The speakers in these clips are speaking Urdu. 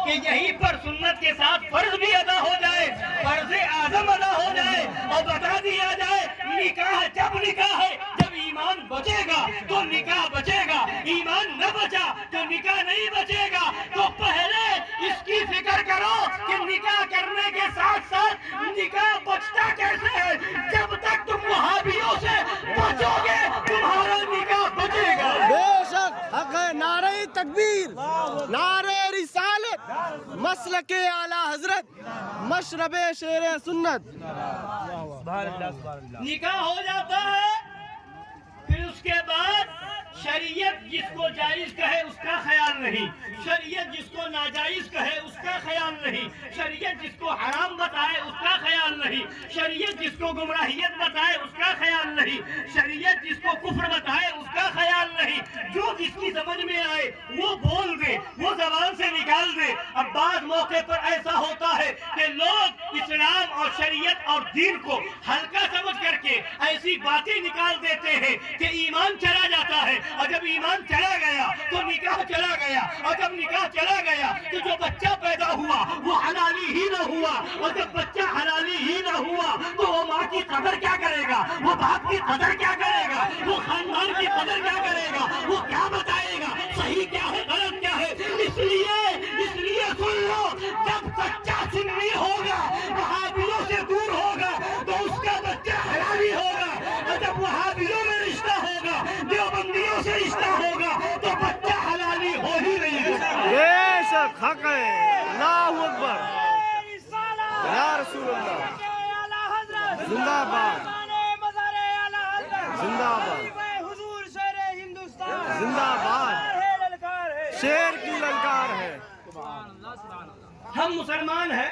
کہ یہیں پر سنت کے ساتھ فرض بھی ادا ہو جائے، فرض اعظم ادا ہو جائے، اور بتا دیا جائے نکاح جب ہے جب ایمان بچے گا تو نکاح بچے گا، ایمان نہ بچا تو نکاح نہیں بچے گا۔ تو پہلے اس کی فکر کرو کہ نکاح کرنے کے ساتھ ساتھ نکاح بچتا کیسے ہے۔ جب تک تم وہابیوں سے بچو گے تمہارا نکاح بچے گا۔ بے شک حق ہے۔ نعرہ تکبیر، نعرہ رسالت، مسلک اعلی حضرت، مشرب شیر سنت۔ نکاح ہو جاتا ہے، پھر اس کے بعد شریعت جس کو جائز کہے اس کا خیال نہیں، شریعت جس کو ناجائز کہے اس کا خیال نہیں، شریعت جس کو حرام بتائے اس کا خیال نہیں، شریعت جس کو گمراہیت بتائے اس کا خیال نہیں، شریعت جس کو کفر بتائے اس کا خیال نہیں۔ جو جس کی سمجھ میں آئے وہ بول دے، وہ زبان سے نکال دے۔ اب بعض موقع پر ایسا ہوتا ہے کہ لوگ اسلام اور شریعت اور دین کو ہلکا سمجھ کر کے ایسی باتیں نکال دیتے ہیں کہ ایمان چلا جاتا ہے، اور جب ایمان چلا گیا تو نکاح چلا گیا، اور جب نکاح چلا گیا تو جو بچہ پیدا ہوا وہ حلالی ہی نہ ہوا، اور جب بچہ حلالی ہی نہ ہوا تو وہ ماں کی قدر کیا کرے گا، وہ باپ کی قدر کیا کرے گا، وہ خاندان کی قدر کیا کرے گا، وہ کیا بتائے گا صحیح کیا ہے غلط کیا ہے۔ اس لیے سن لو، جب بچہ سنی ہوگا وہابیوں سے دور ہوگا تو اس کا بچہ حلالی ہوگا، اور جب وہابیوں میں رشتہ ہوگا دیوبندیوں سے رشتہ ہوگا تو بچہ حلالی ہو ہی نہیں گا۔ بے شک حق ہے۔ اللہ اکبر، یا رسول اللہ، زندہ باد، زندہ باد، زندہ باد، شیر کی للکار ہے۔ ہم مسلمان ہیں،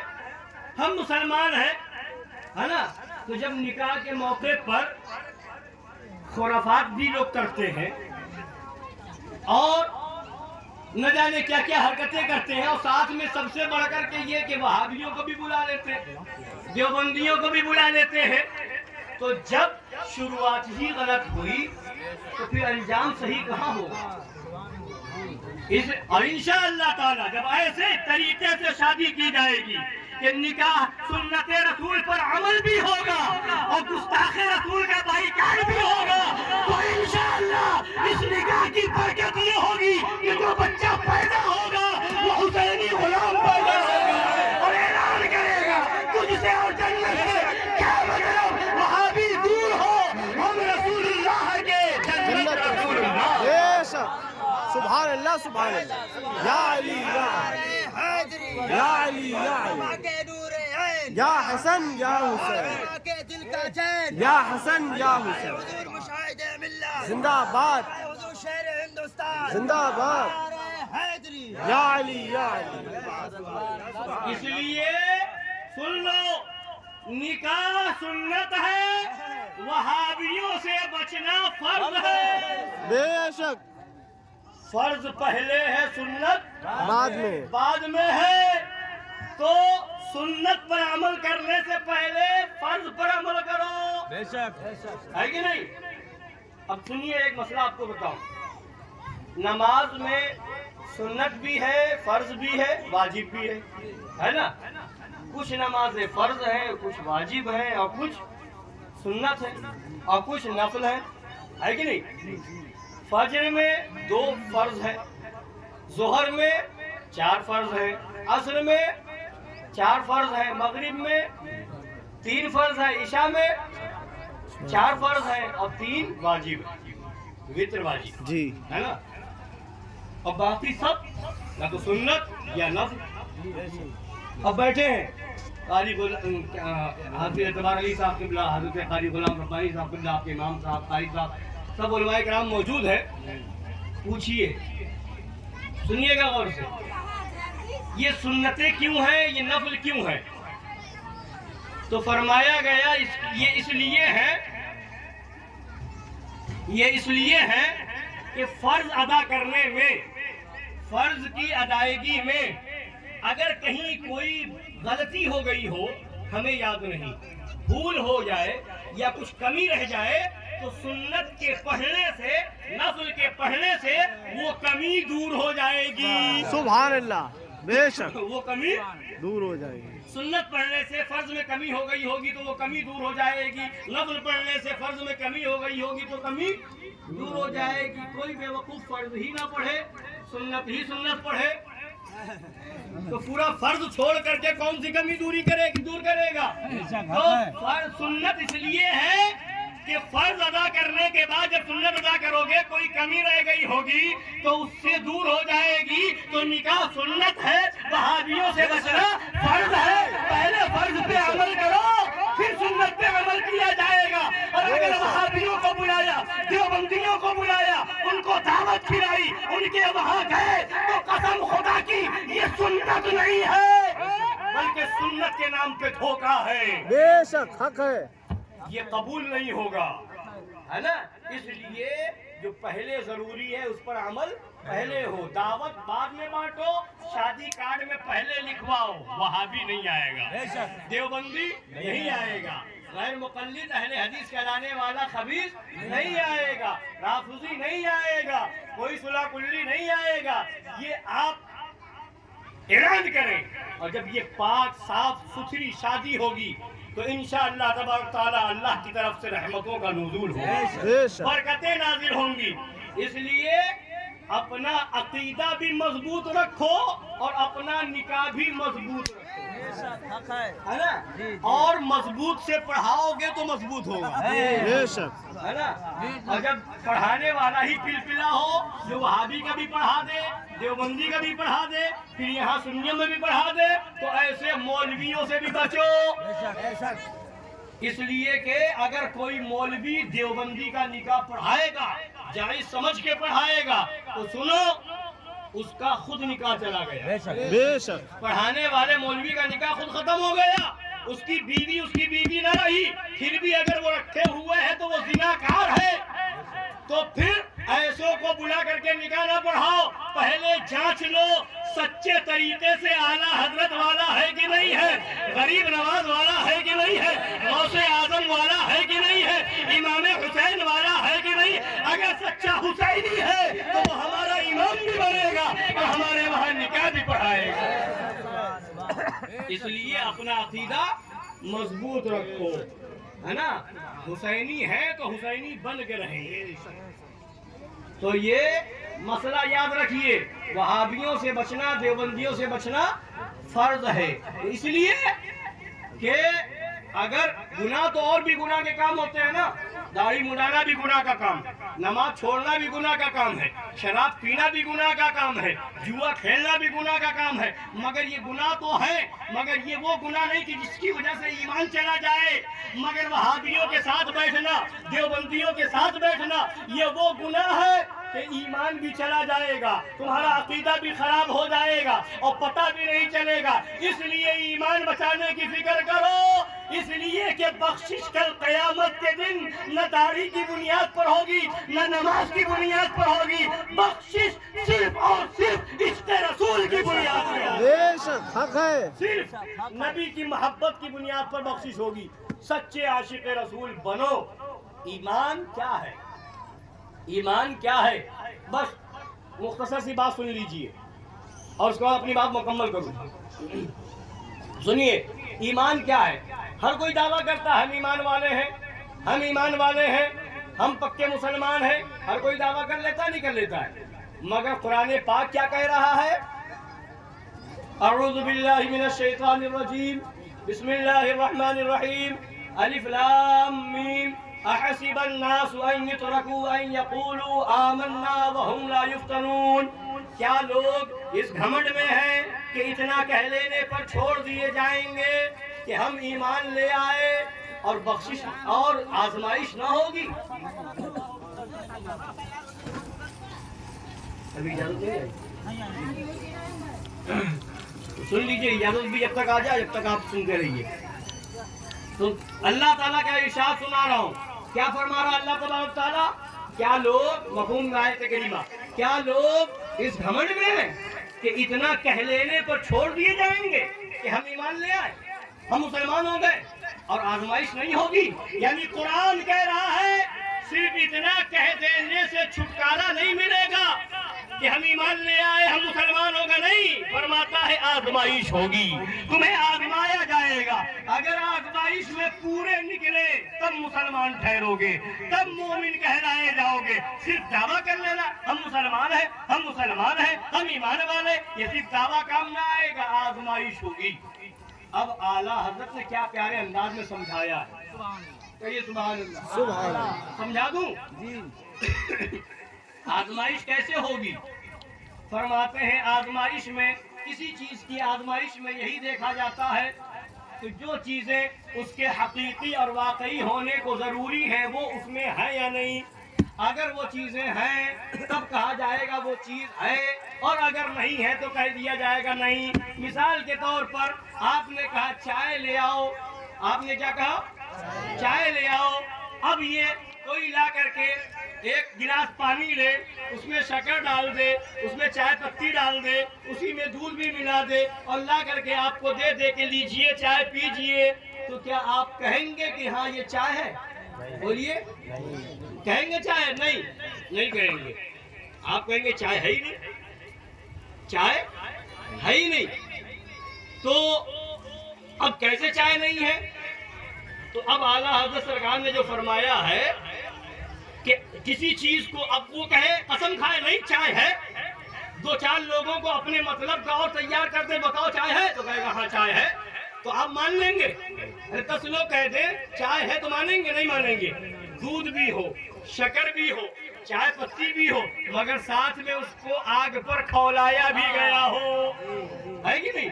ہم مسلمان ہیں، ہے نا؟ تو جب نکاح کے موقع پر خرافات بھی لوگ کرتے ہیں اور نہ جانے کیا کیا حرکتیں کرتے ہیں، اور ساتھ میں سب سے بڑھ کر کے یہ کہ وہابیوں کو بھی بلا لیتے ہیں، دیوبندیوں کو بھی بلا لیتے ہیں، تو جب شروعات ہی غلط ہوئی تو پھر انجام صحیح کہاں ہوگا؟ اور انشاءاللہ تعالی جب ایسے طریقے سے شادی کی جائے گی کہ نکاح سنت رسول پر عمل بھی ہوگا اور گستاخ رسول کا بائیکاٹ بھی ہوگا، تو انشاءاللہ اس نکاح کی برکت یہ ہوگی کہ جو بچہ پیدا ہوگا وہ حسینی غلام پیدا ہوگا اور اعلان کرے گا تجھ سے اور جنت سے کیا مطلب، وہابی دور ہو، ہم رسول اللہ کے جنت رسول اللہ۔ بے شک، سبحان اللہ، سبحان اللہ، یا علی یا علی، یا علی یا علی، یا حسن یا حسین، یا حسن یا حسین، زندہ باد، زندہ باد، یا علی یا علی۔ اس لیے سن لو، نکاح سنت ہے، وہابیوں سے بچنا فرض ہے۔ بے شک، فرض پہلے ہے، سنت بعد میں ہے، تو سنت پر عمل کرنے سے پہلے فرض پر عمل کرو، بے شک، ہے کہ نہیں؟ اب سنیے ایک مسئلہ آپ کو بتاؤں، نماز میں سنت بھی ہے، فرض بھی ہے، واجب بھی ہے نا؟ کچھ نمازیں فرض ہیں، کچھ واجب ہیں، اور کچھ سنت ہے، اور کچھ نفل ہے کہ نہیں؟ فجر میں 2 فرض ہیں، ظہر میں 4 فرض ہیں، عصر میں 4 فرض ہیں، مغرب میں 3 فرض ہیں، عشاء میں 4 فرض ہیں اور 3 واجب ہیں، وتر واجب جی، ہے نا؟ اور باقی سب نہ تو سنت یا نفل۔ اب بیٹھے ہیں قاری حضرت اعتبار علی صاحب قبلہ، حضرت قاری غلام ربانی صاحب قبلہ، آپ کے امام صاحب، قاری صاحب، سب علماء کرام موجود ہے، پوچھئے، سنیے گا غور سے، یہ سنتیں کیوں ہیں، یہ نفل کیوں ہے؟ تو فرمایا گیا یہ اس لیے ہے کہ فرض ادا کرنے میں، فرض کی ادائیگی میں اگر کہیں کوئی غلطی ہو گئی ہو، ہمیں یاد نہیں، بھول ہو جائے یا کچھ کمی رہ جائے، تو سنت کے پڑھنے سے، نفل کے پڑھنے سے وہ کمی دور ہو جائے گی۔ سبحان اللہ، بے شک وہ کمی دور ہو جائے گی. سنت پڑھنے سے فرض میں کمی ہو گئی ہوگی تو وہ کمی دور ہو جائے گی. نفل پڑھنے سے فرض میں کمی ہو گئی ہوگی تو کمی دور ہو جائے گی. کوئی بے وقوف فرض ہی نہ پڑھے, سنت ہی سنت پڑھے تو پورا فرض چھوڑ کر کے کون سی کمی دور کرے گا. تو فرض سنت اس لیے ہے کہ فرض ادا کرنے کے بعد جب سنت ادا کرو گے کوئی کمی رہ گئی ہوگی تو اس سے دور ہو جائے گی. تو نکاح سنت ہے, وہابیوں سے بچنا فرض ہے. پہلے فرض پہ عمل کرو پھر سنت پہ عمل کیا جائے گا. اور اگر وہابیوں کو بلایا, دیوبندیوں کو بلایا, ان کو دعوت کھلائی, ان کے وہاں گئے تو قسم خدا کی یہ سنت نہیں ہے بلکہ سنت کے نام پہ دھوکہ ہے. بے شک حق ہے. یہ قبول نہیں ہوگا, ہے نا. اس لیے جو پہلے ضروری ہے اس پر عمل پہلے ہو. دعوت بعد میں بانٹو, شادی کارڈ میں پہلے لکھواؤ. وہابی نہیں آئے گا, دیوبندی نہیں آئے گا, غیر مقلد اہل حدیث کہلانے والا خبیث نہیں آئے گا, رافضی نہیں آئے گا, کوئی صلح کلی نہیں آئے گا. یہ آپ اعلان کریں. اور جب یہ پاک صاف ستھری شادی ہوگی تو انشاءاللہ تبارک تعالی اللہ کی طرف سے رحمتوں کا نزول ہوگا, برکتیں نازل ہوں گی. اس لیے اپنا عقیدہ بھی مضبوط رکھو اور اپنا نکاح بھی مضبوط رکھو, ہے نا. اور مضبوط سے پڑھاؤ گے تو مضبوط ہوگا, بے شک ہے نا. اور جب پڑھانے والا ہی پلپلا ہو جو وہابی کا بھی پڑھا دے, دیوبندی کا بھی پڑھا دے, پھر یہاں سنیوں میں بھی پڑھا دے, تو ایسے مولویوں سے بھی بچو. اس لیے کہ اگر کوئی مولوی دیوبندی کا نکاح پڑھائے گا, جائز سمجھ کے پڑھائے گا, تو سنو اس کا خود نکاح چلا گیا. بے شک پڑھانے والے مولوی کا نکاح خود ختم ہو گیا. اس کی بیوی نہ رہی, پھر بھی اگر وہ رکھے ہوئے ہے تو وہ زناکار ہے. تو پھر ایسوں کو بلا کر کے نکاح نہ پڑھاؤ, پہلے جانچ لو سچے طریقے سے اعلیٰ حضرت والا ہے کہ نہیں ہے, غریب نواز والا ہے کہ نہیں ہے, غوث اعظم والا ہے کہ نہیں ہے, امام حسین والا ہے کہ نہیں. اگر سچا حسینی ہے تو وہ ہمارا امام بھی بنے گا اور ہمارے وہاں نکاح بھی پڑھائے گا. اس لیے اپنا عقیدہ مضبوط رکھو, ہے نا. حسینی ہے تو حسینی بن کے رہیں گے. تو یہ مسئلہ یاد رکھیے, وہابیوں سے بچنا, دیوبندیوں سے بچنا فرض ہے. اس لیے کہ اگر گناہ تو اور بھی گناہ کے کام ہوتے ہیں نا, داڑھی مڈانا بھی گناہ کا کام ہے, نماز چھوڑنا بھی گناہ کا کام ہے, شراب پینا بھی گناہ کا کام ہے, جوا کھیلنا بھی گناہ کا کام ہے. مگر یہ گناہ تو ہے, مگر یہ وہ گناہ نہیں کہ جس کی وجہ سے ایمان چلا جائے. مگر وہابیوں کے ساتھ بیٹھنا, دیوبندیوں کے ساتھ بیٹھنا, یہ وہ گناہ ہے کہ ایمان بھی چلا جائے گا, تمہارا عقیدہ بھی خراب ہو جائے گا اور پتہ بھی نہیں چلے گا. اس لیے ایمان بچانے کی فکر کرو, اس لیے کہ بخشش کل قیامت کے دن نہ داڑھی کی بنیاد پر ہوگی, نہ نماز کی بنیاد پر ہوگی. بخشش صرف اور صرف عشق رسول کی بنیاد پر ہوگی. بے شک حق ہے. صرف نبی کی محبت کی بنیاد پر بخشش ہوگی. سچے عاشق رسول بنو. ایمان کیا ہے, ایمان کیا ہے, بس مختصر سی بات سن لیجئے اور اس کے بعد اپنی بات مکمل کروں. سنیے, ایمان کیا ہے. ہر کوئی دعویٰ کرتا ہے ہم ایمان والے ہیں, ہم ایمان والے ہیں, ہم پکے مسلمان ہیں. ہر کوئی دعویٰ کر لیتا نہیں کر لیتا ہے. مگر قرآن پاک کیا کہہ رہا ہے, اعوذ باللہ من الشیطان الرجیم, بسم اللہ الرحمن الرحیم, الف لام میم, احسب الناس ان يتركوا ان يقولوا آمنا وهم لا يفتنون. کیا لوگ اس گھمنڈ میں ہیں کہ اتنا کہہ لینے پر چھوڑ دیے جائیں گے کہ ہم ایمان لے آئے اور بخشش اور آزمائش نہ ہوگی. ابھی اجازت نہیں ہے, سن لیجیے, اجازت بھی جب تک آ جائے جب تک آپ سنتے رہیے. تو اللہ تعالیٰ کا ارشاد سنا رہا ہوں. کیا فرما رہا اللہ تبارک تعالیٰ, کیا لوگ, مفہوم آیت کریمہ, کیا لوگ اس گھمنڈ میں ہیں کہ اتنا کہہ لینے پر چھوڑ دیے جائیں گے کہ ہم ایمان لے آئے, ہم مسلمان ہو گئے اور آزمائش نہیں ہوگی. یعنی قرآن کہہ رہا ہے صرف اتنا کہہ دینے سے چھٹکارا نہیں ملے گا, کہ ہم ایمان لے آئے ہم مسلمان ہو گئے، نہیں، فرماتا ہے آزمائش ہوگی، تمہیں آزمایا جائے گا، اگر آزمائش میں پورے نکلے تب مسلمان ٹھہرو گے، تب مومن کہلائے جاؤ گے۔ صرف دعویٰ کر لینا ہم مسلمان ہیں، ہم مسلمان ہیں، ہم ایمان والے، یہ صرف دعویٰ کام نہ آئے گا، آزمائش ہوگی۔ اب اعلیٰ حضرت نے کیا پیارے انداز میں سمجھایا ہے، کہیے سبحان اللہ۔ سبحان اللہ۔ سمجھا دوں آزمائش کیسے ہوگی؟ فرماتے ہیں آزمائش میں، کسی چیز کی آزمائش میں یہی دیکھا جاتا ہے کہ جو چیزیں اس کے حقیقی اور واقعی ہونے کو ضروری ہیں وہ اس میں ہے یا نہیں۔ اگر وہ چیزیں ہیں تب کہا جائے گا وہ چیز ہے، اور اگر نہیں ہے تو کہہ دیا جائے گا نہیں۔ مثال کے طور پر آپ نے کہا چائے لے آؤ، آپ نے کیا کہا؟ چائے لے آؤ۔ اب یہ کوئی لا کر کے ایک گلاس پانی لے، اس میں شکر ڈال دے، اس میں چائے پتی ڈال دے، اسی میں دودھ بھی ملا دے اور لا کر کے آپ کو دے دے کہ لیجئے چائے پیجئے، تو کیا آپ کہیں گے کہ ہاں یہ چائے ہے؟ بولیے، کہیں گے چائے؟ نہیں، نہیں کہیں گے۔ آپ کہیں گے چائے ہے ہی نہیں، چائے ہے ہی نہیں۔ تو اب کیسے چائے نہیں ہے؟ تو اب اعلیٰ حضرت سرکار نے جو فرمایا ہے کہ کسی چیز کو اب وہ کہے قسم کھائے نہیں چائے ہے، دو چار لوگوں کو اپنے مطلب کا اور تیار کر دے، بتاؤ چائے ہے، تو کہے گا ہاں چائے ہے، تو آپ مان لیں گے؟ 10 لوگ کہہ دیں چائے ہے تو مانیں گے؟ نہیں مانیں گے۔ دودھ بھی ہو، شکر بھی ہو، چائے پتی بھی ہو، مگر ساتھ میں اس کو آگ پر کھولایا بھی گیا ہو، ہے کہ نہیں؟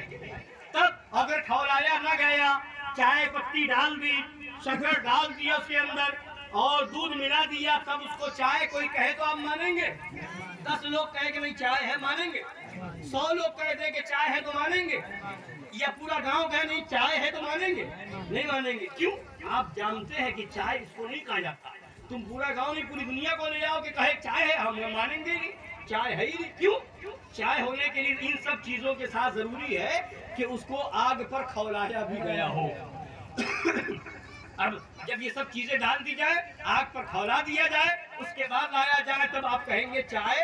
تب اگر کھولایا نہ گیا، چائے پتی ڈال دی، شکر ڈال دیا اس کے اندر اور دودھ ملا دیا، تب اس کو چائے کوئی کہے تو آپ مانیں گے؟ 10 لوگ کہے کہ نہیں چائے ہے، مانیں گے؟ 100 لوگ کہہ دیں کہ چائے ہے تو مانیں گے؟ یا پورا گاؤں کہے نہیں چائے ہے تو مانیں گے؟ نہیں مانیں گے۔ کیوں؟ آپ جانتے ہیں کہ چائے اس کو نہیں کہا جاتا۔ تم پورا گاؤں نہیں پوری دنیا کو لے جاؤ کہ کہے چائے ہے، ہم مانیں گے نہیں، چائے ہے ہی نہیں۔ کیوں؟ چائے ہونے کے لیے ان سب چیزوں کے ساتھ ضروری ہے کہ اس کو آگ پر کھولایا بھی گیا ہو۔ اب جب یہ سب چیزیں ڈال دی جائے، آگ پر کھولا دیا جائے، اس کے بعد لایا جائے، تب آپ کہیں گے چائے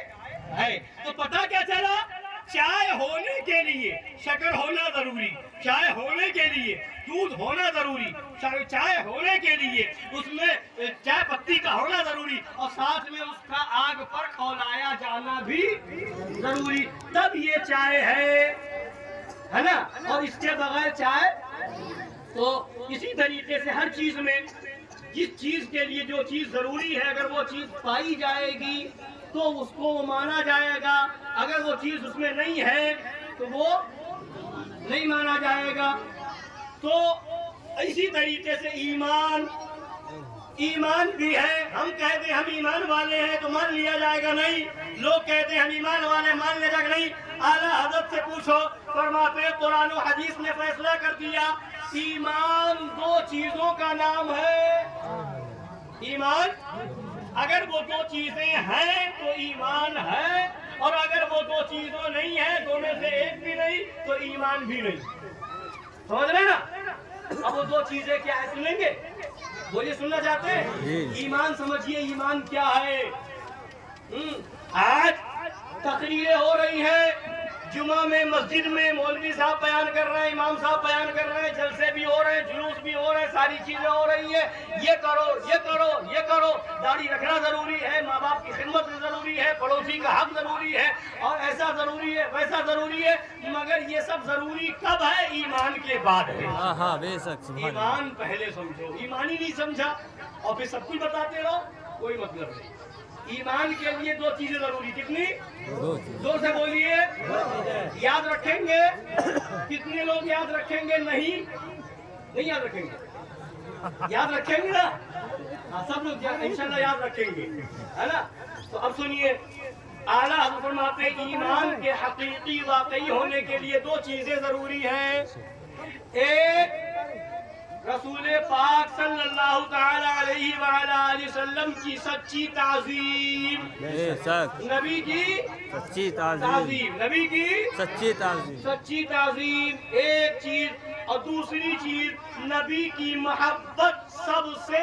ہے۔ تو پتہ کیا چلا؟ چائے ہونے کے لیے شکر ہونا ضروری، چائے ہونے کے لیے دودھ ہونا ضروری، چائے ہونے کے لیے اس میں چائے پتی کا ہونا ضروری، اور ساتھ میں اس کا آگ پر کھولایا جانا بھی ضروری، تب یہ چائے ہے نا؟ اور اس کے بغیر چائے۔ تو اسی طریقے سے ہر چیز میں جس چیز کے لیے جو چیز ضروری ہے اگر وہ چیز پائی جائے گی تو اس کو مانا جائے گا، اگر وہ چیز اس میں نہیں ہے تو وہ نہیں مانا جائے گا۔ تو اسی طریقے سے ایمان بھی ہے، ہم کہتے ہیں ہم ایمان والے ہیں تو مان لیا جائے گا نہیں، لوگ کہتے ہیں ہم ایمان والے مان لیا جائے گا نہیں۔ اعلیٰ حضرت سے پوچھو، فرماتے ہیں قرآن و حدیث نے فیصلہ کر دیا ایمان 2 چیزوں کا نام ہے۔ ایمان اگر وہ 2 چیزیں ہیں تو ایمان ہے، اور اگر وہ 2 چیزوں نہیں ہیں، 2 میں سے ایک بھی نہیں تو ایمان بھی نہیں۔ سمجھ رہے نا؟ اب وہ 2 چیزیں کیا ہے سنیں گے؟ بولیے، سننا چاہتے ہیں؟ ایمان سمجھیے ایمان کیا ہے۔ آج تقریریں ہو رہی ہیں، جمعہ میں مسجد میں مولوی صاحب بیان کر رہے ہیں، امام صاحب بیان کر رہے ہیں، جلسے بھی ہو رہے ہیں، جلوس بھی ہو رہے ہیں، ساری چیزیں ہو رہی ہیں، یہ کرو یہ کرو یہ کرو، داڑھی رکھنا ضروری ہے، ماں باپ کی خدمت ضروری ہے، پڑوسی کا حق ضروری ہے، اور ایسا ضروری ہے ویسا ضروری ہے، مگر یہ سب ضروری کب ہے؟ ایمان کے بعد ہے۔ ہاں بے شک، ایمان پہلے سمجھو، ایمان ہی نہیں سمجھا اور پھر سب کچھ بتاتے رہو، کوئی مطلب نہیں۔ ایمان کے لیے 2 چیزیں ضروری، کتنی؟ 2 سے بولیے، یاد رکھیں گے؟ کتنے لوگ یاد رکھیں گے؟ نہیں یاد رکھیں گے؟ یاد رکھیں گے نا؟ سب لوگ انشاءاللہ یاد رکھیں گے، ہے نا؟ تو اب سنیے، اعلیٰ حضرت فرماتے ہیں ایمان کے حقیقی واقعی ہونے کے لیے 2 چیزیں ضروری ہیں۔ ایک، رسول پاک صلی اللہ تعالی علیہ وآلہ وسلم کی سچی تعظیم، نبی کی سچی تعظیم، نبی کی سچی تعظیم ایک چیز، اور دوسری چیز نبی کی محبت سب سے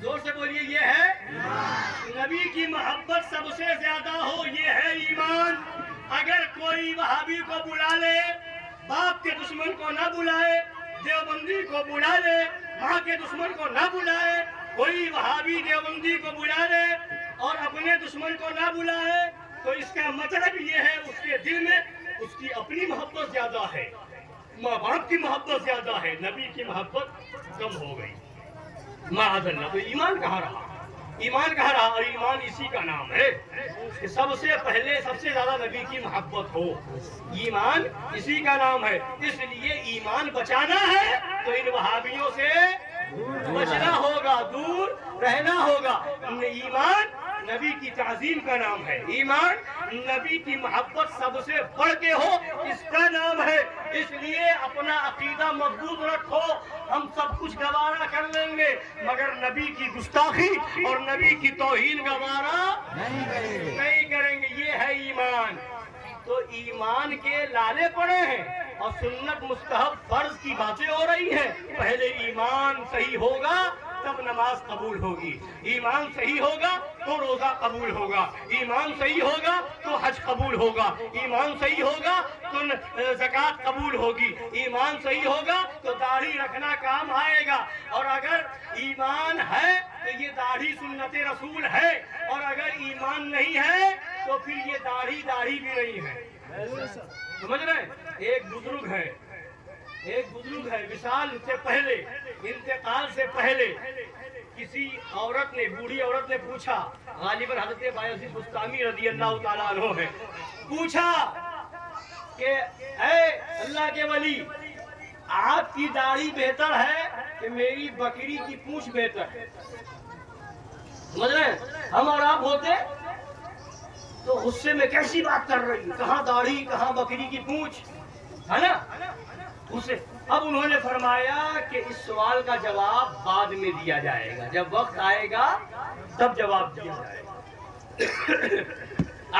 زور سے بولیے یہ ہے نبی کی محبت سب سے زیادہ ہو، یہ ہے ایمان۔ اگر کوئی وہابی کو بلا لے، باپ کے دشمن کو نہ بلائے، دیوبندی کو بلا لے، ماں کے دشمن کو نہ بلائے، کوئی وہابی دیوبندی کو بلا لے اور اپنے دشمن کو نہ بلائے، تو اس کا مطلب یہ ہے اس کے دل میں اس کی اپنی محبت زیادہ ہے، ماں باپ کی محبت زیادہ ہے، نبی کی محبت کم ہو گئی۔ معاذ اللہ، تو ایمان کہاں رہا؟ ایمان کہاں رہا؟ اور ایمان اسی کا نام ہے کہ سب سے پہلے سب سے زیادہ نبی کی محبت ہو، ایمان اسی کا نام ہے۔ اس لیے ایمان بچانا ہے تو ان وہابیوں سے بچنا ہوگا، دور رہنا ہوگا۔ ایمان نبی کی تعظیم کا نام ہے، ایمان نبی کی محبت سب سے بڑھ کے ہو، اس کا نام ہے۔ اس لیے اپنا عقیدہ مضبوط رکھو، ہم سب کچھ گوارا کر لیں گے مگر نبی کی گستاخی اور نبی کی توہین گوارا نہیں کریں گے، یہ ہے ایمان۔ تو ایمان کے لالے پڑے ہیں اور سنت مستحب فرض کی باتیں ہو رہی ہیں۔ پہلے ایمان صحیح ہوگا تب نماز قبول ہوگی، ایمان صحیح ہوگا تو روزہ قبول ہوگا، ایمان صحیح ہوگا تو حج قبول ہوگا، ایمان صحیح ہوگا تو زکوٰۃ قبول ہوگی، ایمان صحیح ہوگا تو داڑھی رکھنا کام آئے گا۔ اور اگر ایمان ہے تو یہ داڑھی سنت رسول ہے، اور اگر ایمان نہیں ہے تو پھر یہ داڑھی بھی نہیں ہے۔ سمجھ رہے ہیں؟ ایک بزرگ ہے وصال سے پہلے، انتقال سے پہلے کسی عورت نے، بوڑھی عورت نے پوچھا، غالباً حضرت بایزید بسطامی رضی اللہ تعالیٰ عنہ ہے، پوچھا کہ اے اللہ کے ولی، آپ کی داڑھی بہتر ہے کہ میری بکری کی پونچھ بہتر ہے؟ سمجھ رہے ہیں؟ ہم اور آپ ہوتے تو غصے میں کیسی بات کر رہی، کہاں داڑھی کہاں بکری کی پونچھ، ہے نا؟ اسے اب انہوں نے فرمایا کہ اس سوال کا جواب بعد میں دیا جائے گا، جب وقت آئے گا تب جواب دیا جائے گا۔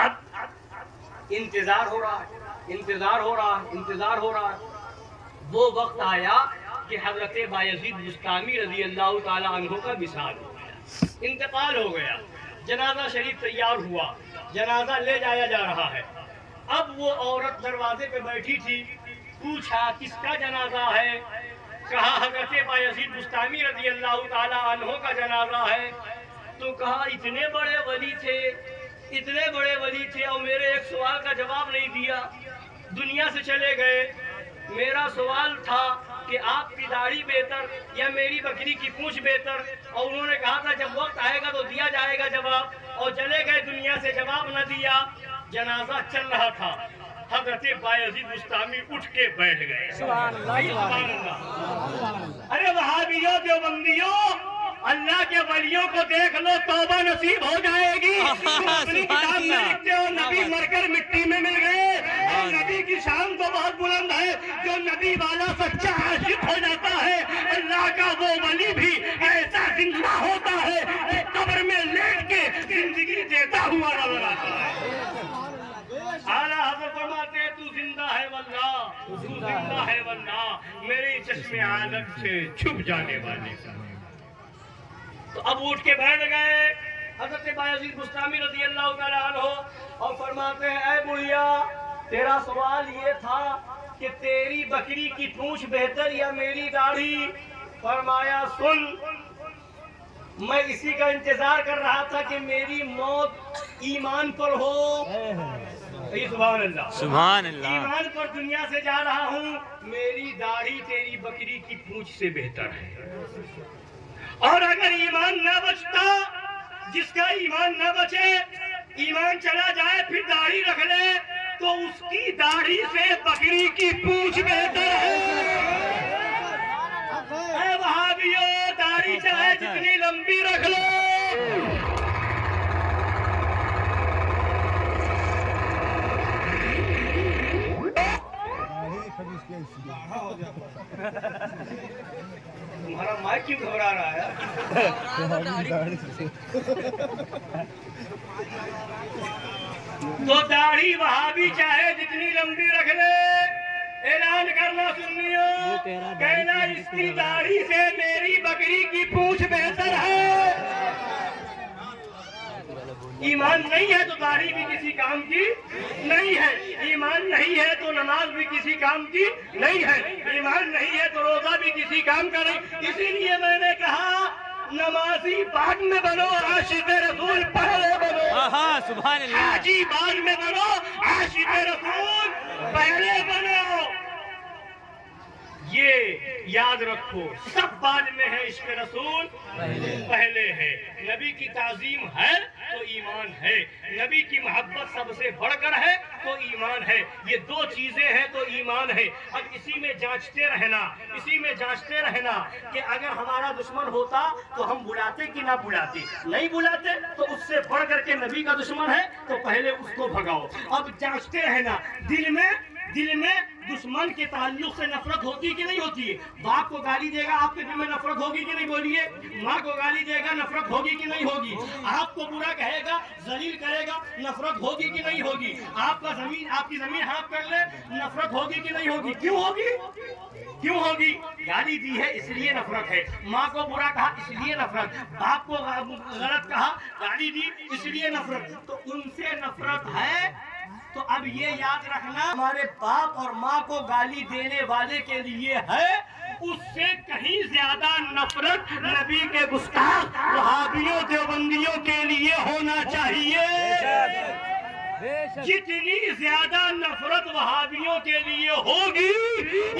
اب انتظار ہو رہا ہے۔ وہ وقت آیا کہ حضرت بایزید بسطامی رضی اللہ تعالی عنہ کا وصال ہو گیا، انتقال ہو گیا، جنازہ شریف تیار ہوا، جنازہ لے جایا جا رہا ہے۔ اب وہ عورت دروازے پہ بیٹھی تھی، پوچھا کس کا جنازہ ہے؟ کہا حضرت بایزید بسطامی رضی اللہ تعالی عنہ کا جنازہ ہے۔ تو کہا اتنے بڑے ولی تھے اور میرے ایک سوال کا جواب نہیں دیا، دنیا سے چلے گئے۔ میرا سوال تھا کہ آپ کی داڑھی بہتر یا میری بکری کی پونچھ بہتر، اور انہوں نے کہا تھا جب وقت آئے گا تو دیا جائے گا جواب، اور چلے گئے دنیا سے، جواب نہ دیا۔ جنازہ چل رہا تھا، حضرت بایزید بسطامی اٹھ کے بیٹھ گئے۔ سبحان اللہ۔ ارے وہابیوں دیوبندیوں، اللہ کے ولیوں کو دیکھ لو، توبہ نصیب ہو جائے گی۔ اپنی کتاب میں لکھتے ہو نبی مر کر مٹی میں مل گئے، اور نبی کی شان تو بہت بلند ہے، جو نبی والا سچا عاشق ہو جاتا ہے، اللہ کا وہ ولی بھی ایسا زندہ ہوتا ہے کہ قبر میں لیٹ کے زندگی دیتا ہوا نظر آتا ہے۔ اعلیٰ حضرت فرماتے ہیں تو زندہ ہے واللہ، تو زندہ ہے واللہ، میری چشم عادت سے چھپ جانے والے۔ تو اب اٹھ کے بیٹھ گئے حضرت بایزید بسطامی رضی اللہ تعالیٰ عنہ اور فرماتے ہیں اے بڑھیا، تیرا سوال یہ تھا کہ تیری بکری کی پونچھ بہتر یا میری داڑھی؟ فرمایا سن، میں اسی کا انتظار کر رہا تھا کہ میری موت ایمان پر ہو۔ سبحان اللہ، سبحان اللہ، ایمان پر دنیا سے جا رہا ہوں، میری داڑھی تیری بکری کی پونچھ سے بہتر ہے۔ اور اگر ایمان نہ بچتا، جس کا ایمان نہ بچے، ایمان چلا جائے پھر داڑھی رکھ لے، تو اس کی داڑھی سے بکری کی پونچھ بہتر ہے۔ اے وہابیوں، داڑھی چاہے جتنی لمبی رکھ لو، تمہارا مائک کیوں گھبرا رہا ہے؟ تو داڑھی وہابی چاہے جتنی لمبی رکھ لے، اعلان کرنا سنیو، کہنا اس کی داڑھی سے میری بکری کی پونچھ بہتر ہے۔ ایمان نہیں ہے تو داڑھی بھی کسی کام کی نہیں ہے، ایمان نہیں ہے تو نماز بھی کسی کام کی نہیں ہے، ایمان نہیں ہے تو روزہ بھی کسی کام کا نہیں۔ اسی لیے میں نے کہا نمازی بعد میں بنو، عاشق رسول پہلے بنو۔ سبحان اللہ۔ حاجی بعد میں بنو، عاشق رسول پہلے بنو۔ یہ یاد رکھو، سب بعد میں ہے، عشق رسول پہلے ہے۔ نبی کی تعظیم ہے تو ایمان ہے، نبی کی محبت سب سے بڑھ کر ہے تو ایمان ہے۔ یہ دو چیزیں ہیں تو ایمان ہے۔ اب اسی میں جانچتے رہنا کہ اگر ہمارا دشمن ہوتا تو ہم بلاتے کہ نہ بلاتے، نہیں بلاتے تو اس سے بڑھ کر کے نبی کا دشمن ہے تو پہلے اس کو بھگاؤ۔ اب جانچتے رہنا، دل میں دشمن کے تعلق سے نفرت ہوتی کہ نہیں ہوتی ہے؟ باپ کو گالی دے گا، آپ کے دل میں نفرت ہوگی کہ نہیں؟ بولیے۔ ماں کو گالی دے گا، نفرت ہوگی کہ نہیں ہوگی؟ آپ کو برا کہے گا، ذلیل کرے گا، نفرت ہوگی کہ نہیں ہوگی؟ آپ کی زمین ہڑپ کر لے، نفرت ہوگی کہ نہیں ہوگی؟ کیوں ہوگی؟ گالی دی ہے اس لیے نفرت ہے، ماں کو برا کہا اس لیے نفرت، باپ کو غلط کہا، گالی دی اس لیے نفرت، تو ان سے نفرت ہے۔ تو اب یہ یاد رکھنا، ہمارے باپ اور ماں کو گالی دینے والے کے لیے ہے، اس سے کہیں زیادہ نفرت نبی کے گستاخ وہابیوں دیوبندیوں کے لیے ہونا چاہیے۔ جتنی زیادہ نفرت وہابیوں کے لیے ہوگی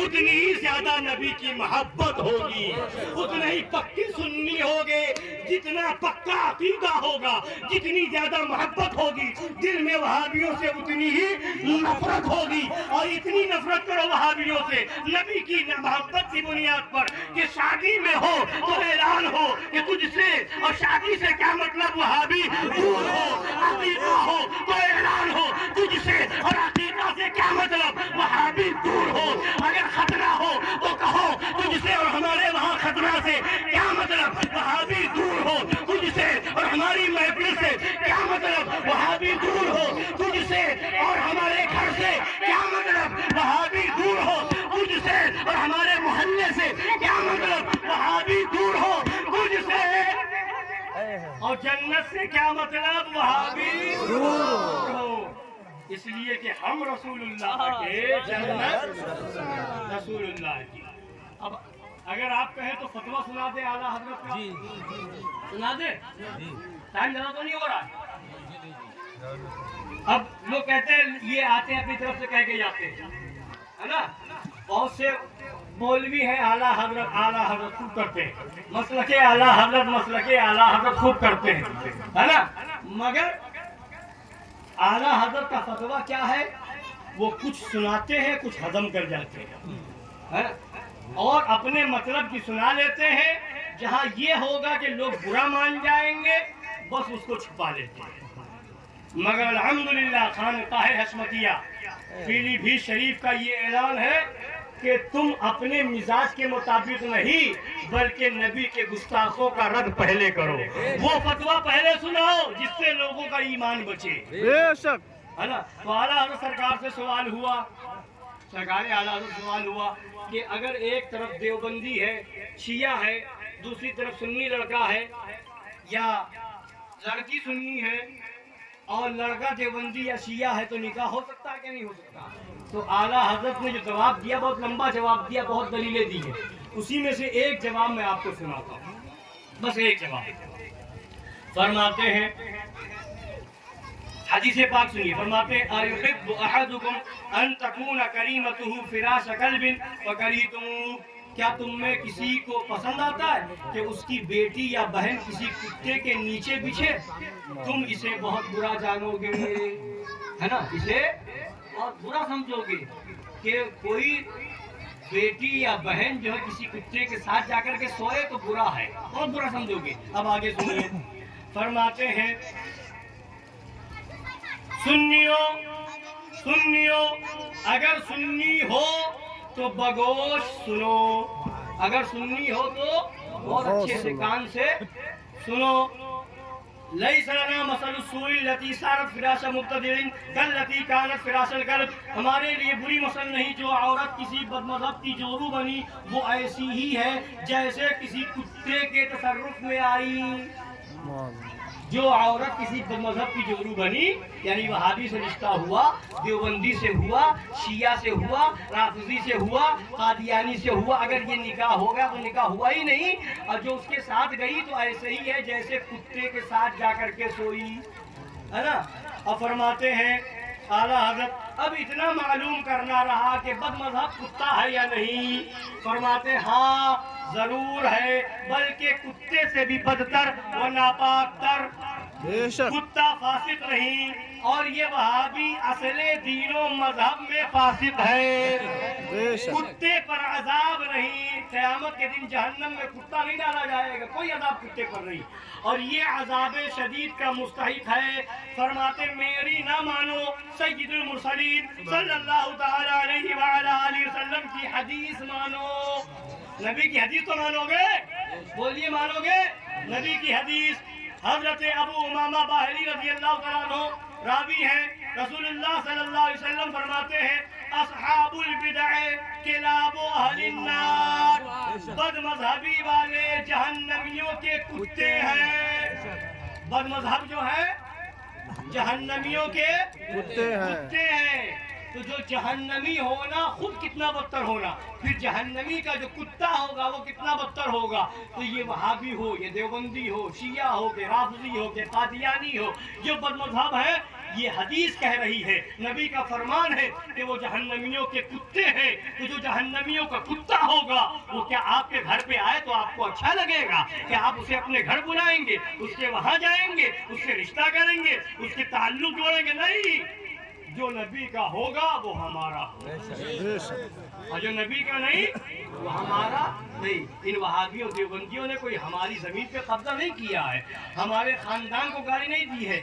اتنی ہی زیادہ نبی کی محبت ہوگی، اتنا ہی پکی سنی ہوگے، جتنا پکا عقیدہ ہوگا، جتنی زیادہ محبت ہوگی دل میں وہابیوں سے اتنی ہی نفرت ہوگی۔ اور اتنی نفرت کرو وہابیوں سے نبی کی محبت کی بنیاد پر کہ شادی میں ہو تو اعلان ہو کہ تجھ سے، اور شادی سے کیا مطلب وہابی دور ہو، عقیدہ ہو تو اعلان ہو تجھ سے، اور عقیدہ سے کیا مطلب وہابی دور ہو۔ اگر خطرہ ہو تو کہو تجھ سے اور ہمارے وہاں خطرہ سے کیا مطلب وہابی دور ہو، تجھ سے اور ہماری محفل سے کیا مطلب وہابی دور ہو، تجھ سے اور ہمارے گھر سے کیا مطلب وہابی دور ہو، تجھ سے اور ہمارے محلے سے کیا مطلب وہابی دور ہو، تجھ سے اور جنت سے کیا مطلب وہابی دور ہو۔ اس لیے کہ ہم رسول اللہ کے، جنت رسول اللہ کی۔ اب اگر آپ کہیں تو فتویٰ سنا دے اعلیٰ حضرت کا، سنا دے، ٹائم زیادہ تو نہیں ہو رہا ہے؟ اب لوگ کہتے ہیں یہ آتے ہیں اپنی طرف سے کہہ کے جاتے ہیں، ہے نا؟ بہت سے مولوی ہیں اعلیٰ حضرت خوب کرتے ہیں، مسلک اعلیٰ حضرت خوب کرتے ہیں، ہے نا؟ مگر اعلیٰ حضرت کا فتویٰ کیا ہے؟ وہ کچھ سناتے ہیں، کچھ ہضم کر جاتے ہیں، اور اپنے مطلب کی سنا لیتے ہیں۔ جہاں یہ ہوگا کہ لوگ برا مان جائیں گے بس اس کو چھپا لیتے ہیں۔ مگر الحمدللہ خانقاہ حشمتیہ پیلی بھیت شریف کا یہ اعلان ہے کہ تم اپنے مزاج کے مطابق نہیں بلکہ نبی کے گستاخوں کا رد پہلے کرو، وہ فتویٰ پہلے سناؤ جس سے لوگوں کا ایمان بچے، بے شک، ہے نا؟ تو اعلیٰ حضرت سرکار سے سوال ہوا، سرکار اعلیٰ حضرت سوال ہوا کہ اگر ایک طرف دیوبندی ہے، شیعہ ہے، دوسری طرف سنی لڑکا ہے، یا لڑکی سنی ہے اور لڑکا دیوبندی یا شیعہ ہے، تو نکاح ہو سکتا ہے کہ نہیں ہو سکتا؟ تو اعلیٰ حضرت نے جو جواب دیا، بہت لمبا جواب دیا، بہت دلیلیں دی ہیں، اسی میں سے ایک جواب میں آپ کو سناتا ہوں، بس ایک جواب۔ فرماتے ہیں، حدیث پاک سنیے، فرماتے ہیں اَيُحِبُّ أَحَدُكُمْ أَن تَكُونَ كَرِيمَتُهُ فِرَاشَ كَلْبٍ وَكَرِيهْتُمُوهُ۔ کیا تم میں کسی کو پسند آتا ہے کہ اس کی بیٹی یا بہن کسی کتے کے نیچے بچھے؟ تم اسے بہت برا جانو گے، ہے نا؟ اسے بہت برا سمجھو گے کہ کوئی بیٹی یا بہن جو ہے کسی کتے کے ساتھ جا کر کے سوئے تو برا ہے، بہت برا سمجھو گے۔ اب آگے سنیے، فرماتے ہیں سنیوں اگر سنی ہو تو بگوش سنو، اگر سنی ہو تو بہت اچھے سے کان سے سنو، ليس لنا مثل السوء التي صارت فراش مبتدع كالتي كانت فراش الكلب. ہمارے لیے بری مثل نہیں جو عورت کسی بد مذہب کی جورو بنی، وہ ایسی ہی ہے جیسے کسی کتے کے تصرف میں آئی. جو عورت کسی بد مذہب کی جورو بنی، یعنی وہابی سے رشتہ ہوا، دیوبندی سے ہوا، شیعہ سے ہوا، رافضی سے ہوا، قادیانی سے ہوا، اگر یہ نکاح ہوگا تو نکاح ہوا ہی نہیں، اور جو اس کے ساتھ گئی تو ایسے ہی ہے جیسے کتے کے ساتھ جا کر کے سوئی، ہے نا. اور فرماتے ہیں اعلیٰ حضرت اب اتنا معلوم کرنا رہا کہ بد مذہب کتا ہے یا نہیں. فرماتے ہاں ضرور ہے، بلکہ کتے سے بھی بدتر و ناپاک تر. کتا فاسق نہیں، اور یہ وہابی اصل دین و مذہب میں فاسق ہے. کتے پر عذاب نہیں، قیامت کے دن جہنم میں کتا نہیں ڈالا جائے گا، کوئی عذاب کتے پر نہیں، اور یہ عذاب شدید کا مستحق ہے. فرماتے میری نہ مانو، سید المرسلین صلی اللہ تعالی علیہ وآلہ آلہ وسلم کی حدیث مانو. نبی کی حدیث تو مانو گے؟ بولیے مانو گے؟ نبی کی حدیث. حضرت ابو امامہ باہلی رضی اللہ تعالیٰ عنہ راوی ہیں، رسول اللہ صلی اللہ علیہ وسلم فرماتے ہیں اصحاب البدع کلاب اہل النار. بد مذہبی والے جہنمیوں کے کتے ہیں. بد مذہب جو ہے جہنمیوں کے کتے ہیں. تو جو جہنمی ہونا خود کتنا بدتر ہونا، پھر جہنمی کا جو کتا ہوگا وہ کتنا بدتر ہوگا. تو یہ وہابی ہو، یہ دیوبندی ہو، شیعہ ہو، کہ رافضی ہو، کہ قادیانی ہو، جو بد مذہب ہے، یہ حدیث کہہ رہی ہے، نبی کا فرمان ہے کہ وہ جہنمیوں کے کتے ہیں. تو جو جہنمیوں کا کتا ہوگا وہ کیا آپ کے گھر پہ آئے تو آپ کو اچھا لگے گا کہ آپ اسے اپنے گھر بلائیں گے، اس کے وہاں جائیں گے، اس سے رشتہ کریں گے، اس کے تعلق جوڑیں گے؟ نہیں، جو نبی کا ہوگا وہ ہمارا ہوگا، اور جو نبی کا نہیں وہ ہمارا نہیں. ان وہابیوں دیوبندیوں نے کوئی ہماری زمین پہ قبضہ نہیں کیا ہے، ہمارے خاندان کو گالی نہیں دی ہے.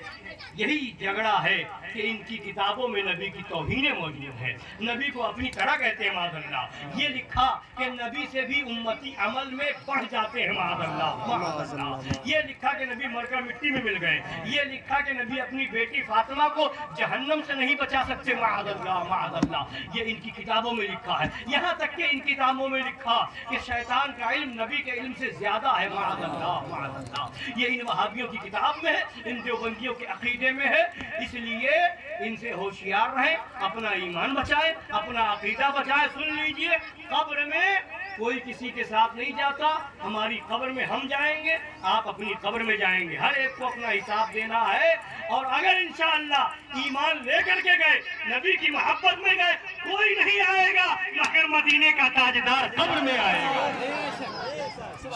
یہی جھگڑا ہے کہ ان کی کتابوں میں نبی کی توہینیں موجود ہیں، نبی کو اپنی طرح کہتے ہیں معاذ اللہ. یہ لکھا کہ نبی سے بھی امتی عمل میں بڑھ جاتے ہیں معاذ اللہ، معاذ اللہ. یہ لکھا کہ نبی مر کر مٹی میں مل گئے. یہ لکھا کہ نبی اپنی بیٹی فاطمہ کو جہنم سے نہیں بچا سکتے، معاذ اللہ، معاذ اللہ. یہ ان کی کتابوں میں لکھا ہے. یہاں تک کہ ان کتابوں میں لکھا کہ شیطان کا علم نبی کے علم سے زیادہ ہے، معاذ اللہ، معاذ اللہ. یہ ان وہابیوں کی کتاب میں ہے، ان دیوبندیوں کے عقیدے میں ہے. اس لیے ان سے ہوشیار رہیں، اپنا ایمان بچائیں، اپنا عقیدہ بچائیں. سن لیجئے، قبر میں کوئی کسی کے ساتھ نہیں جاتا. ہماری قبر میں ہم جائیں گے، آپ اپنی قبر میں جائیں گے. ہر ایک کو اپنا حساب دینا ہے. اور اگر انشاءاللہ ایمان لے کر کے گئے، نبی کی محبت میں گئے، کوئی نہیں آئے گا مگر مدینے کا تاجدار قبر میں آئے گا.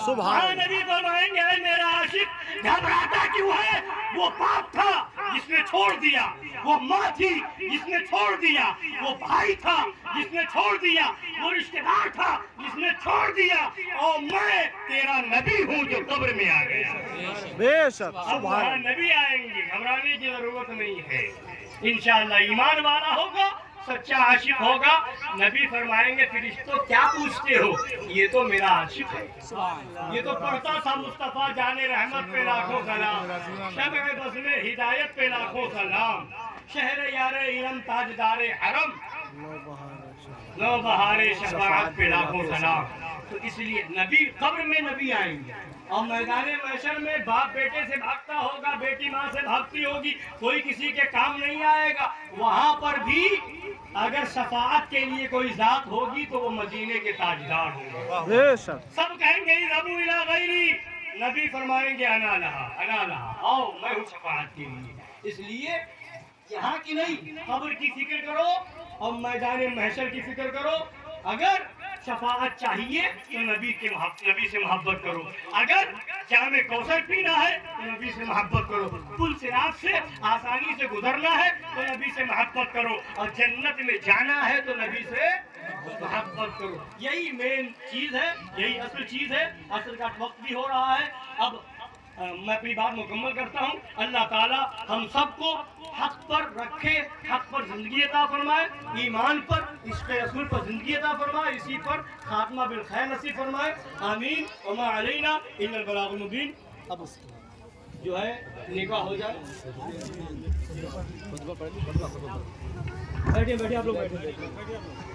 سبحان نبی فرمائیں گے اے میرا عاشق گھبراتا کیوں ہے؟ وہ باپ تھا جس نے چھوڑ دیا، وہ ماں تھی جس نے چھوڑ دیا، وہ بھائی تھا جس نے چھوڑ دیا، وہ رشتہ دار تھا جس نے چھوڑ دیا، اور میں تیرا نبی ہوں جو قبر میں آ گیا. بے شک سبحان نبی آئیں گے، گھبرانے کی ضرورت نہیں ہے. انشاءاللہ ایمان والا ہوگا، سچا عاشق ہوگا. نبی فرمائیں گے فرشتوں کیا پوچھتے ہو؟ یہ تو میرا عاشق ہے، یہ تو پڑھتا تھا مصطفیٰ جان رحمت پہ لاکھوں سلام، شمع بزم ہدایت پہ لاکھوں سلام، شہر یار ارم تاجدار حرم، نو بہار شفاعت پہ لاکھوں سلام. تو اس لیے نبی قبر میں نبی آئیں گے، اور میدان محشر میں باپ بیٹے سے بھاگتا ہوگا، بیٹی ماں سے بھاگتی ہوگی، کوئی کسی کے کام نہیں آئے گا. وہاں پر بھی اگر شفاعت کے لیے کوئی ذات ہوگی تو وہ مدینے کے تاجدار ہوں گے. سب کہیں گے اذهبوا الى غیری، نبی فرمائیں گے انا لہا، انا لہا، آؤ میں ہوں شفاعت کے لیے. اس لیے یہاں کی نہیں، قبر کی فکر کرو اور میدان محشر کی فکر کرو. اگر شفاعت چاہیے تو نبی سے محبت کرو. اگر جام کوثر پینا ہے تو نبی سے محبت کرو. پل صراط سے آسانی سے گزرنا ہے تو نبی سے محبت کرو. اور جنت میں جانا ہے تو نبی سے محبت کرو. یہی مین چیز ہے، یہی اصل چیز ہے. اصل کا وقت بھی ہو رہا ہے. اب میں اپنی بات مکمل کرتا ہوں. اللہ تعالی ہم سب کو حق پر رکھے، حق پر زندگی عطا فرمائے، ایمان پر، عشق رسول پر زندگی عطا فرمائے، اسی پر خاتمہ بالخیر نصیب فرمائے. آمین. وما علینا الا البلاغ المبین. اب اس جو ہے نکاح ہو جائے. بیٹھیے بیٹھیے آپ لوگ بیٹھے.